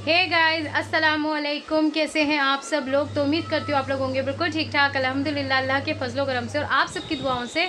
Hey guys, अस्सलामु अलैकुम। कैसे हैं आप सब लोग? तो उम्मीद करती हूँ आप लोग होंगे बिल्कुल ठीक ठाक, अल्हम्दुलिल्लाह अल्लाह के फजलो करम से और आप सबकी दुआओं से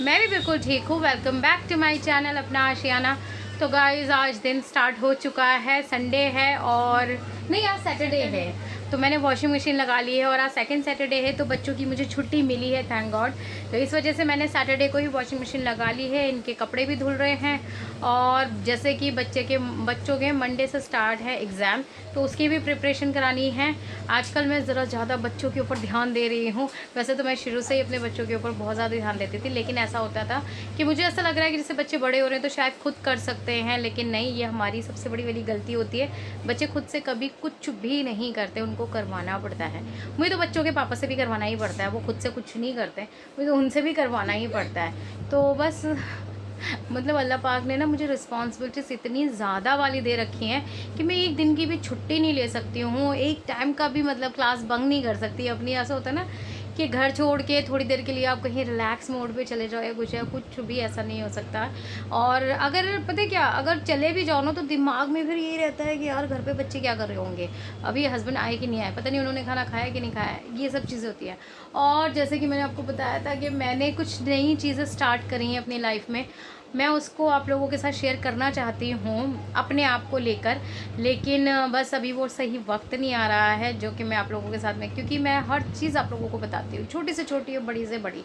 मैं भी बिल्कुल ठीक हूँ। Welcome back to my channel अपना आशियाना। तो गाइस, आज दिन स्टार्ट हो चुका है, संडे है और नहीं, आज सैटरडे है। तो मैंने वॉशिंग मशीन लगा ली है और आज सेकंड सैटरडे है तो बच्चों की मुझे छुट्टी मिली है, थैंक गॉड। तो इस वजह से मैंने सैटरडे को ही वॉशिंग मशीन लगा ली है। इनके कपड़े भी धुल रहे हैं और जैसे कि बच्चों के मंडे से स्टार्ट है एग्ज़ाम, तो उसकी भी प्रिपरेशन करानी है। आजकल मैं ज़रा ज़्यादा बच्चों के ऊपर ध्यान दे रही हूँ। वैसे तो मैं शुरू से ही अपने बच्चों के ऊपर बहुत ज़्यादा ध्यान देती थी, लेकिन ऐसा होता था कि मुझे ऐसा लग रहा है कि जैसे बच्चे बड़े हो रहे हैं तो शायद खुद कर सकते हैं, लेकिन नहीं, ये हमारी सबसे बड़ी वाली गलती होती है। बच्चे खुद से कभी कुछ भी नहीं करते, उनको करवाना पड़ता है। मुझे तो बच्चों के पापा से भी करवाना ही पड़ता है, वो खुद से कुछ नहीं करते, मुझे तो उनसे भी करवाना ही पड़ता है। तो बस मतलब अल्लाह पाक ने ना मुझे रिस्पॉन्सिबिलिटीज़ इतनी ज़्यादा वाली दे रखी हैं कि मैं एक दिन की भी छुट्टी नहीं ले सकती हूँ, एक टाइम का भी मतलब क्लास बंक नहीं कर सकती अपनी। ऐसा होता है ना कि घर छोड़ के थोड़ी देर के लिए आप कहीं रिलैक्स मोड पे चले जाओ या कुछ भी ऐसा नहीं हो सकता। और अगर पता है क्या, अगर चले भी जाओ ना तो दिमाग में फिर यही रहता है कि यार घर पे बच्चे क्या कर रहे होंगे, अभी हस्बैंड आए कि नहीं आए, पता नहीं उन्होंने खाना खाया कि नहीं खाया, ये सब चीज़ें होती हैं। और जैसे कि मैंने आपको बताया था कि मैंने कुछ नई चीज़ें स्टार्ट करी हैं अपनी लाइफ में, मैं उसको आप लोगों के साथ शेयर करना चाहती हूँ अपने आप को लेकर, लेकिन बस अभी वो सही वक्त नहीं आ रहा है जो कि मैं आप लोगों के साथ में, क्योंकि मैं हर चीज़ आप लोगों को बताती हूँ, छोटी से छोटी और बड़ी से बड़ी,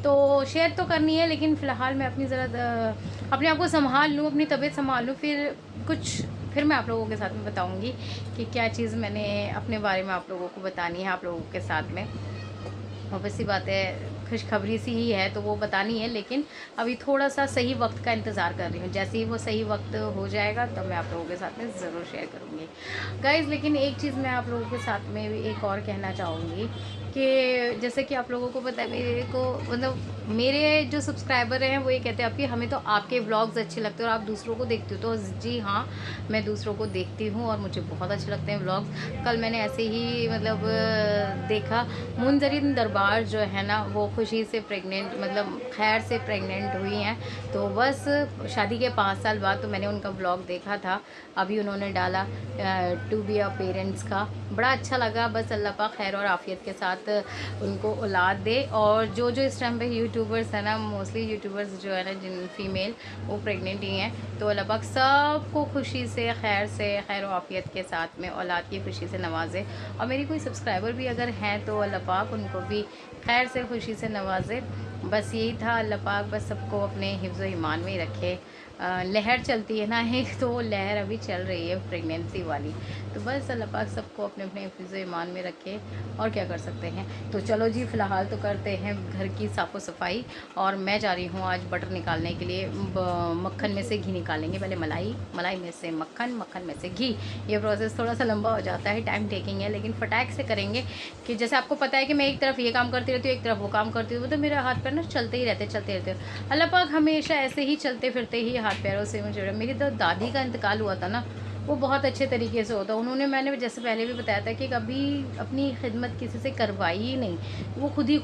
तो शेयर तो करनी है। लेकिन फ़िलहाल मैं अपनी अपने आप को संभाल लूँ, अपनी तबीयत संभाल लूँ, फिर मैं आप लोगों के साथ में बताऊँगी कि क्या चीज़ मैंने अपने बारे में आप लोगों को बतानी है आप लोगों के साथ में। ऑब्वियस सी बात है, खुशखबरी सी ही है तो वो बतानी है, लेकिन अभी थोड़ा सा सही वक्त का इंतज़ार कर रही हूँ। जैसे ही वो सही वक्त हो जाएगा तब मैं आप लोगों के साथ में ज़रूर शेयर करूँगी गाइज़। लेकिन एक चीज़ मैं आप लोगों के साथ में भी एक और कहना चाहूँगी कि जैसे कि आप लोगों को पता है, मेरे को मतलब मेरे जो सब्सक्राइबर हैं वो ये कहते हैं आपकी हमें तो आपके व्लॉग्स अच्छे लगते हैं और आप दूसरों को देखते हो। तो जी हाँ, मैं दूसरों को देखती हूँ और मुझे बहुत अच्छे लगते हैं व्लॉग्स। कल मैंने ऐसे ही मतलब देखा, मुंजरिन दरबार जो है ना वो खुशी से प्रेग्नेंट, मतलब खैर से प्रेग्नेंट हुई हैं। तो बस शादी के 5 साल बाद तो मैंने उनका व्लॉग देखा था, अभी उन्होंने डाला टू बी अ पेरेंट्स का, बड़ा अच्छा लगा। बस अल्लाह पाक खैर और आफियत के साथ उनको औलाद दे। और जो इस टाइम पे यूट्यूबर्स है ना, मोस्टली यूट्यूबर्स जो है ना जिन फीमेल वो प्रेग्नेंट ही हैं, तो अल्लाह पाक सबको खुशी से खैर और आफियत के साथ में औलाद की खुशी से नवाजे। और मेरी कोई सब्सक्राइबर भी अगर हैं तो अल्लाह पाक उनको भी खैर से खुशी से नवाजे। बस यही था, अल्लाह पाक बस सबको अपने हिफ्ज़ ईमान में ही रखे। लहर चलती है ना एक, तो वो लहर अभी चल रही है प्रेगनेंसी वाली, तो बस अल्लाह पाक सबको अपने अपने हिफ्ज़ ईमान में रखे, और क्या कर सकते हैं। तो चलो जी, फ़िलहाल तो करते हैं घर की साफ़ो सफाई। और मैं जा रही हूँ आज बटर निकालने के लिए, मक्खन में से घी निकालेंगे। पहले मलाई में से मक्खन, मक्खन में से घी। ये प्रोसेस थोड़ा सा लंबा हो जाता है, टाइम टेकिंग है, लेकिन फटाक से करेंगे। कि जैसे आपको पता है कि मैं एक तरफ ये काम करती रहती हूँ, एक तरफ वो काम करती हूँ, तो मेरे हाथ पैर ना चलते ही रहते। अल्लाह पाक हमेशा ऐसे ही चलते फिरते ही हाथ पैरों से मुझे। मेरी तो दादी का इंतकाल हुआ था ना, वो बहुत अच्छे तरीके से होता। उन्होंने, मैंने जैसे पहले भी बताया था कि कभी अपनी खिदमत किसी से करवाई ही नहीं, वो खुद ही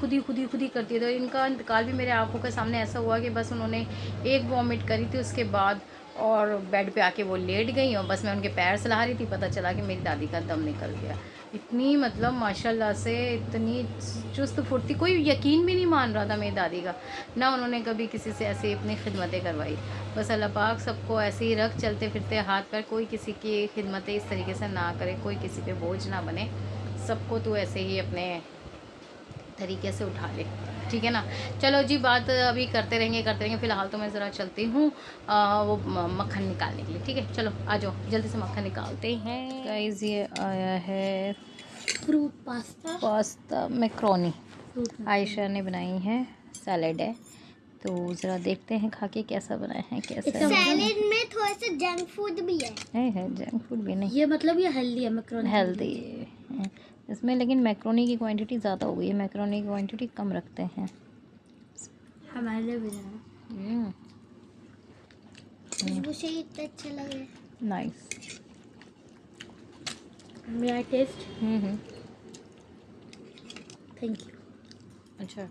करती थी। इनका इंतकाल भी मेरे आंखों के सामने ऐसा हुआ कि बस उन्होंने एक वॉमिट करी थी उसके बाद, और बेड पे आके वो लेट गई और बस मैं उनके पैर सलाह रही थी, पता चला कि मेरी दादी का दम निकल गया। इतनी मतलब माशाल्लाह से इतनी चुस्त फुर्ती, कोई यकीन भी नहीं मान रहा था मेरी दादी का, ना उन्होंने कभी किसी से ऐसे अपनी खिदमतें करवाई। बस अल्लाह पाक सबको ऐसे ही रख, चलते फिरते हाथ पर, कोई किसी की खिदमतें इस तरीके से ना करे, कोई किसी पे बोझ ना बने, सबको तो ऐसे ही अपने तरीके से उठा ले, ठीक है ना। चलो जी, बात अभी करते रहेंगे। फ़िलहाल तो मैं ज़रा चलती हूँ वो मक्खन निकालने के लिए, ठीक है। चलो आ जाओ, जल्दी से मक्खन निकालते हैं गाइस। ये आया है फ्रूट पास्ता मैक्रोनी, आयशा ने बनाई है, सैलेड है। तो ज़रा देखते हैं खा के कैसा बनाए हैं, कैसा सैलेड में थोड़ा सा जंक फूड भी है जंक फूड भी नहीं, ये मतलब ये हेल्दी है, मैक्रोनी हेल्दी है इसमें, लेकिन मैक्रोनी की क्वांटिटी ज़्यादा हो गई है, मैक्रोनी की क्वांटिटी कम रखते हैं। हमारे लिए भी है। खुशबू से ही इतना अच्छा लग रहा है। नाइस। मेरा टेस्ट। Thank you. अच्छा,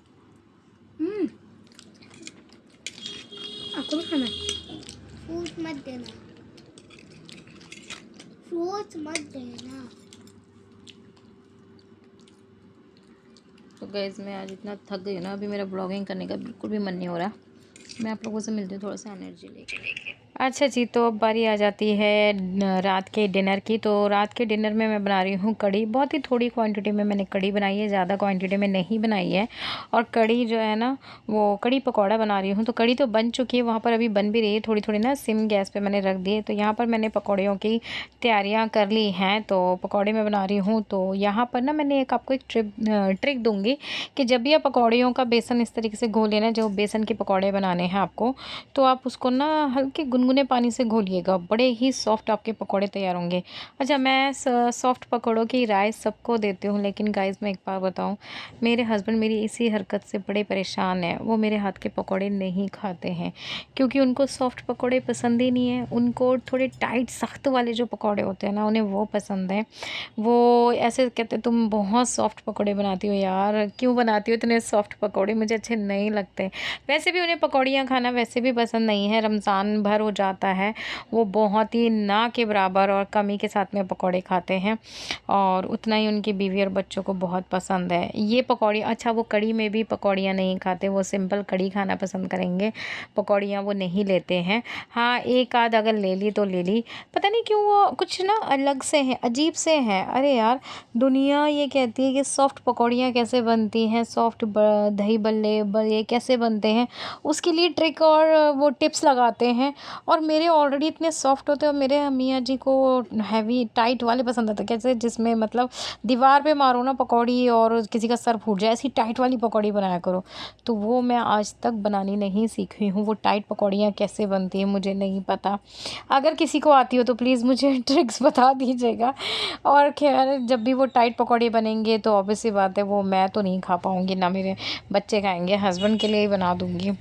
आपको भी खाना? फ्रूट मत देना, रोज मत देना। तो गाइस मैं आज इतना थक गई हूँ ना, अभी मेरा ब्लॉगिंग करने का बिल्कुल भी मन नहीं हो रहा। मैं आप लोगों से मिलती हूँ थोड़ा सा एनर्जी लेके। अच्छा जी, तो अब बारी आ जाती है रात के डिनर की। तो रात के डिनर में मैं बना रही हूँ कढ़ी। बहुत ही थोड़ी क्वांटिटी में मैंने कढ़ी बनाई है, ज़्यादा क्वांटिटी में नहीं बनाई है। और कढ़ी जो है ना, वो कढ़ी पकौड़ा बना रही हूँ। तो कढ़ी तो बन चुकी है, वहाँ पर अभी बन भी रही है थोड़ी थोड़ी ना, सिम गैस पे मैंने रख दी है। तो यहाँ पर मैंने पकौड़ियों की तैयारियाँ कर ली हैं। तो पकौड़े मैं बना रही हूँ। तो यहाँ पर ना मैंने आपको एक ट्रिक दूँगी कि जब भी आप पकौड़ियों का बेसन इस तरीके से घोल लेना, जो बेसन के पकौड़े बनाने हैं आपको, तो आप उसको ना हल्के गुनगुने पानी से घोलिएगा, बड़े ही सॉफ्ट आपके पकौड़े तैयार होंगे। अच्छा, मैं सॉफ्ट पकौड़ों की राय सबको देती हूँ, लेकिन गाइस मैं एक बात बताऊँ, मेरे हस्बैंड मेरी इसी हरकत से बड़े परेशान हैं। वो मेरे हाथ के पकौड़े नहीं खाते हैं, क्योंकि उनको सॉफ्ट पकौड़े पसंद ही नहीं है। उनको थोड़े टाइट सख्त वाले जो पकौड़े होते हैं ना, उन्हें वो पसंद है। वो ऐसे कहते, तुम बहुत सॉफ्ट पकौड़े बनाती हो यार, क्यों बनाती हो इतने सॉफ्ट पकौड़े, मुझे अच्छे नहीं लगते। वैसे भी उन्हें पकौड़ियाँ खाना वैसे भी पसंद नहीं है। रमज़ान भर हो जाता है, वो बहुत ही ना के बराबर और कमी के साथ में पकौड़े खाते हैं, और उतना ही उनकी बीवी और बच्चों को बहुत पसंद है ये पकौड़ी। अच्छा, वो कढ़ी में भी पकौड़ियाँ नहीं खाते, वो सिंपल कढ़ी खाना पसंद करेंगे, पकौड़ियाँ वो नहीं लेते हैं। हाँ, एक आध अगर ले ली तो ले ली, पता नहीं क्यों वो कुछ ना अलग से हैं, अजीब से हैं। अरे यार, दुनिया ये कहती है कि सॉफ्ट पकौड़ियाँ कैसे बनती हैं, सॉफ्ट दही बल्ले कैसे बनते हैं, उसके लिए ट्रिक और वो टिप्स लगाते हैं। और मेरे ऑलरेडी इतने सॉफ्ट होते हैं, और मेरे मियाँ जी को हैवी टाइट वाले पसंद आते हैं, कैसे जिसमें मतलब दीवार पे मारो ना पकौड़ी और किसी का सर फूट जाए, ऐसी टाइट वाली पकौड़ी बनाया करो। तो वो मैं आज तक बनानी नहीं सीखी हूँ। वो टाइट पकौड़ियाँ कैसे बनती हैं मुझे नहीं पता। अगर किसी को आती हो तो प्लीज़ मुझे ट्रिक्स बता दीजिएगा। और खैर, जब भी वो टाइट पकौड़े बनेंगे तो ऑब्वियस सी बात है, वो मैं तो नहीं खा पाऊँगी, ना मेरे बच्चे खाएंगे, हस्बैंड के लिए ही बना दूँगी।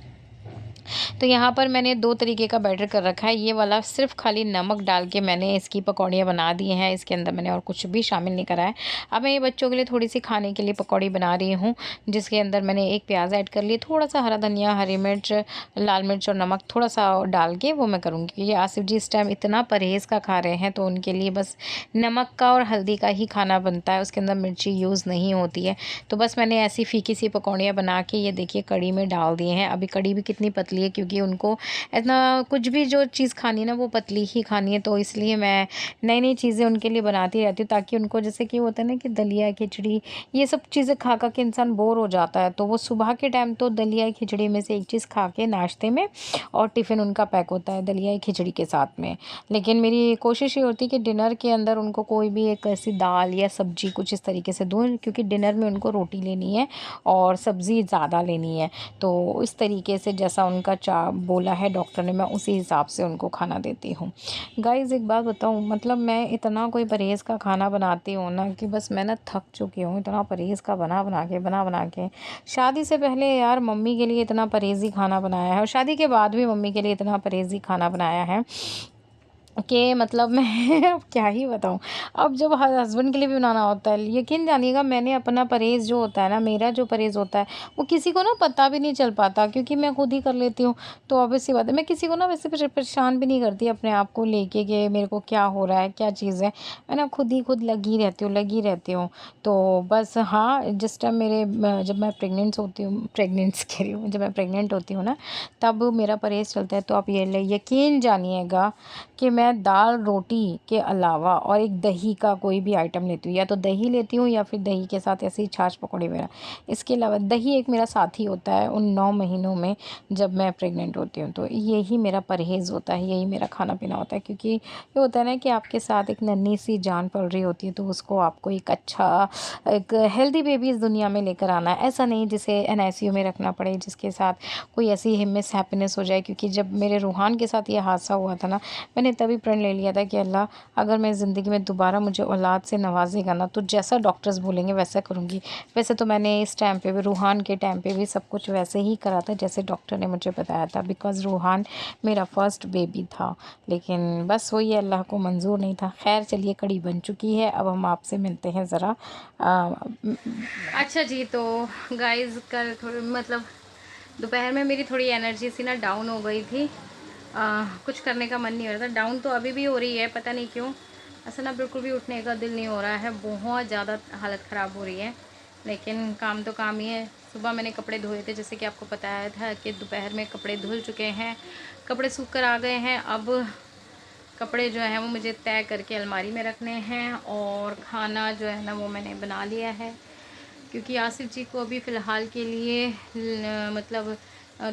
तो यहाँ पर मैंने 2 तरीके का बैटर कर रखा है। ये वाला सिर्फ खाली नमक डाल के मैंने इसकी पकौड़ियाँ बना दी हैं। इसके अंदर मैंने और कुछ भी शामिल नहीं करा है। अब मैं ये बच्चों के लिए थोड़ी सी खाने के लिए पकौड़ी बना रही हूँ, जिसके अंदर मैंने एक प्याज ऐड कर लिया, थोड़ा सा हरा धनिया, हरी मिर्च, लाल मिर्च और नमक थोड़ा सा डाल के वो मैं करूँगी। क्योंकि आसिफ जी इस टाइम इतना परहेज़ का खा रहे हैं, तो उनके लिए बस नमक का और हल्दी का ही खाना बनता है, उसके अंदर मिर्ची यूज़ नहीं होती है। तो बस मैंने ऐसी फीकी सी पकौड़ियाँ बना के ये देखिए कढ़ी में डाल दिए हैं। अभी कढ़ी भी कितनी पतली है, क्योंकि उनको इतना कुछ भी जो चीज़ खानी है ना, वो पतली ही खानी है। तो इसलिए मैं नई नई चीज़ें उनके लिए बनाती रहती हूँ, ताकि उनको, जैसे कि होता है ना कि दलिया खिचड़ी, ये सब चीज़ें खा खा के इंसान बोर हो जाता है, तो वो सुबह के टाइम तो दलिया खिचड़ी में से एक चीज़ खा के नाश्ते में, और टिफ़िन उनका पैक होता है दलिया खिचड़ी के साथ में। लेकिन मेरी कोशिश ये होती है कि डिनर के अंदर उनको कोई भी एक ऐसी दाल या सब्जी कुछ इस तरीके से दूँ, क्योंकि डिनर में उनको रोटी लेनी है और सब्ज़ी ज़्यादा लेनी है। तो इस तरीके से जैसा उनका बोला है डॉक्टर ने, मैं उसी हिसाब से उनको खाना देती हूँ। गाइज़ एक बात बताऊँ, मतलब मैं इतना कोई परहेज़ का खाना बनाती हूँ ना, कि बस मैं ना थक चुकी हूँ इतना परहेज़ का बना बना के। शादी से पहले यार मम्मी के लिए इतना परहेज़ी खाना बनाया है, और शादी के बाद भी मम्मी के लिए इतना परहेज़ी खाना बनाया है कि मतलब मैं अब क्या ही बताऊँ। अब जब हस्बैंड के लिए भी बनाना होता है, यकीन जानिएगा, मैंने अपना परहेज़ जो होता है ना, मेरा जो परहेज़ होता है, वो किसी को ना पता भी नहीं चल पाता, क्योंकि मैं खुद ही कर लेती हूँ। तो ऑब्वियस सी बात है, मैं किसी को ना वैसे परेशान भी नहीं करती अपने आप को लेके कि मेरे को क्या हो रहा है, क्या चीज़ है। मैं ना खुद ही खुद लगी रहती हूँ। तो बस हाँ, जिस टाइम जब मैं प्रेग्नेंट होती हूँ, जब मैं प्रेग्नेंट होती हूँ ना, तब मेरा परहेज़ चलता है। तो आप ये यकीन जानिएगा कि मैं दाल रोटी के अलावा और एक दही का कोई भी आइटम लेती हूँ, या तो दही लेती हूँ या फिर दही के साथ ऐसे ही छाछ पकौड़ी मेरा। इसके अलावा दही एक मेरा साथी होता है उन 9 महीनों में जब मैं प्रेग्नेंट होती हूँ। तो यही मेरा परहेज़ होता है, यही मेरा खाना पीना होता है। क्योंकि ये होता है ना कि आपके साथ एक नन्ही सी जान पल रही होती है, तो उसको आपको एक अच्छा, एक हेल्दी बेबी इस दुनिया में लेकर आना है। ऐसा नहीं जिसे NICU में रखना पड़े, जिसके साथ कोई ऐसी मिस हैप्पीनेस हो जाए। क्योंकि जब मेरे रूहान के साथ ये हादसा हुआ था ना, मैंने तभी प्रण ले लिया था कि अल्लाह, अगर मैं ज़िंदगी में दोबारा मुझे औलाद से नवाजेगा ना, तो जैसा डॉक्टर्स बोलेंगे वैसा करूँगी। वैसे तो मैंने इस टाइम पे भी, रूहान के टाइम पे भी, सब कुछ वैसे ही करा था जैसे डॉक्टर ने मुझे बताया था, बिकॉज़ रूहान मेरा फर्स्ट बेबी था। लेकिन बस वही अल्लाह को मंजूर नहीं था। खैर चलिए, कड़ी बन चुकी है, अब हम आपसे मिलते हैं ज़रा। अच्छा जी, तो गाइज़ कल थोड़ी मतलब दोपहर में मेरी थोड़ी एनर्जी सी ना डाउन हो गई थी। कुछ करने का मन नहीं हो रहा था। डाउन तो अभी भी हो रही है, पता नहीं क्यों। ऐसा ना बिल्कुल भी उठने का दिल नहीं हो रहा है, बहुत ज़्यादा हालत ख़राब हो रही है। लेकिन काम तो काम ही है। सुबह मैंने कपड़े धोए थे, जैसे कि आपको बताया था कि दोपहर में कपड़े धुल चुके हैं, कपड़े सूख कर आ गए हैं। अब कपड़े जो हैं वो मुझे तय करके अलमारी में रखने हैं, और खाना जो है ना वो मैंने बना लिया है, क्योंकि आसिफ जी को अभी फ़िलहाल के लिए मतलब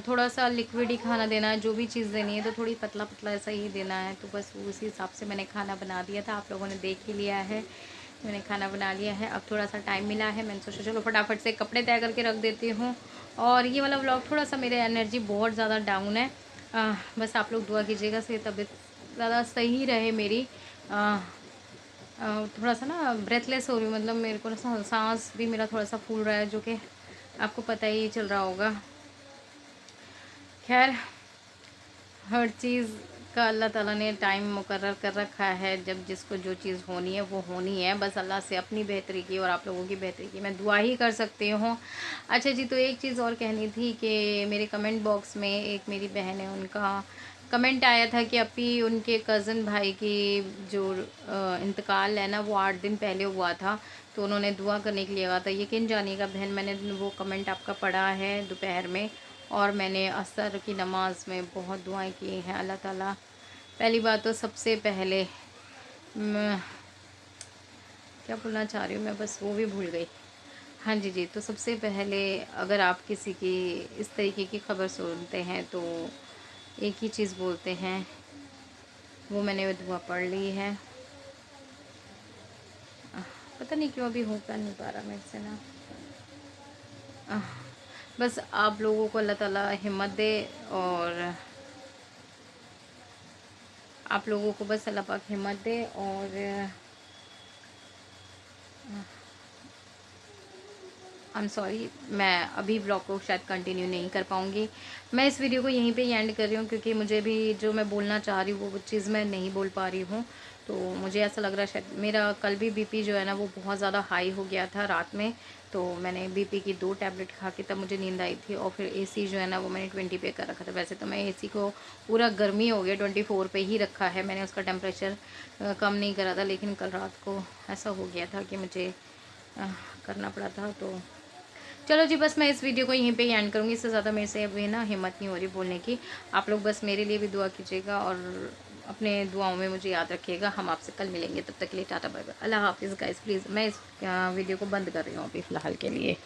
थोड़ा सा लिक्विड ही खाना देना है। जो भी चीज़ देनी है तो थोड़ी पतला पतला ऐसा ही देना है, तो बस उसी हिसाब से मैंने खाना बना दिया था। आप लोगों ने देख ही लिया है, मैंने खाना बना लिया है। अब थोड़ा सा टाइम मिला है, मैंने सोचा चलो फटाफट से कपड़े तय करके रख देती हूँ। और ये वाला व्लॉग थोड़ा सा मेरे एनर्जी बहुत ज़्यादा डाउन है, बस आप लोग दुआ कीजिएगा से तबीयत ज़्यादा सही रहे मेरी। थोड़ा सा ना ब्रेथलेस हो रही हूँ, मतलब मेरे को ना सांस भी मेरा थोड़ा सा फूल रहा है, जो कि आपको पता ही चल रहा होगा। खैर, हर चीज़ का अल्लाह ताला ने टाइम मुकर्रर कर रखा है, जब जिसको जो चीज़ होनी है वो होनी है। बस अल्लाह से अपनी बेहतरी की और आप लोगों की बेहतरी की मैं दुआ ही कर सकती हूँ। अच्छा जी, तो एक चीज़ और कहनी थी कि मेरे कमेंट बॉक्स में एक मेरी बहन है, उनका कमेंट आया था कि अभी उनके कज़न भाई की जो इंतकाल है ना वो 8 दिन पहले हुआ था, तो उन्होंने दुआ करने के लिए कहा था। यकीन जानिएगा बहन, मैंने वो कमेंट आपका पढ़ा है दोपहर में, और मैंने असर की नमाज में बहुत दुआएं की हैं। अल्लाह ताला, पहली बात तो सबसे पहले क्या बोलना चाह रही हूँ मैं, बस वो भी भूल गई। हाँ जी जी, तो सबसे पहले अगर आप किसी की इस तरीके की ख़बर सुनते हैं तो एक ही चीज़ बोलते हैं, वो मैंने दुआ पढ़ ली है। पता नहीं क्यों अभी हो कर नहीं पा रहा मेरे से ना। बस आप लोगों को अल्लाह ताला हिम्मत दे, और आप लोगों को बस अल्लाह पाक हिम्मत दे। और आई एम सॉरी, मैं अभी ब्लॉग को शायद कंटिन्यू नहीं कर पाऊँगी। मैं इस वीडियो को यहीं पे ही एंड कर रही हूँ, क्योंकि मुझे भी जो मैं बोलना चाह रही हूँ वो चीज़ मैं नहीं बोल पा रही हूँ। तो मुझे ऐसा लग रहा है शायद मेरा कल भी बीपी जो है ना वो बहुत ज़्यादा हाई हो गया था रात में, तो मैंने बीपी की 2 टैबलेट खा के तब मुझे नींद आई थी। और फिर एसी जो है ना वो मैंने 20 पे कर रखा था। वैसे तो मैं एसी को पूरा गर्मी हो गया 24 पे ही रखा है, मैंने उसका टेम्परेचर कम नहीं करा था, लेकिन कल रात को ऐसा हो गया था कि मुझे करना पड़ा था। तो चलो जी, बस मैं इस वीडियो को यहीं पे ही एंड करूँगी। इससे ज़्यादा मेरे से अभी ना हिम्मत नहीं हो रही बोलने की। आप लोग बस मेरे लिए भी दुआ कीजिएगा, और अपने दुआओं में मुझे याद रखिएगा। हम आपसे कल मिलेंगे, तब तक के लिए टाटा बाय बाय, अल्लाह हाफिज़ गाइस। प्लीज़ मैं इस वीडियो को बंद कर रही हूँ अभी फ़िलहाल के लिए।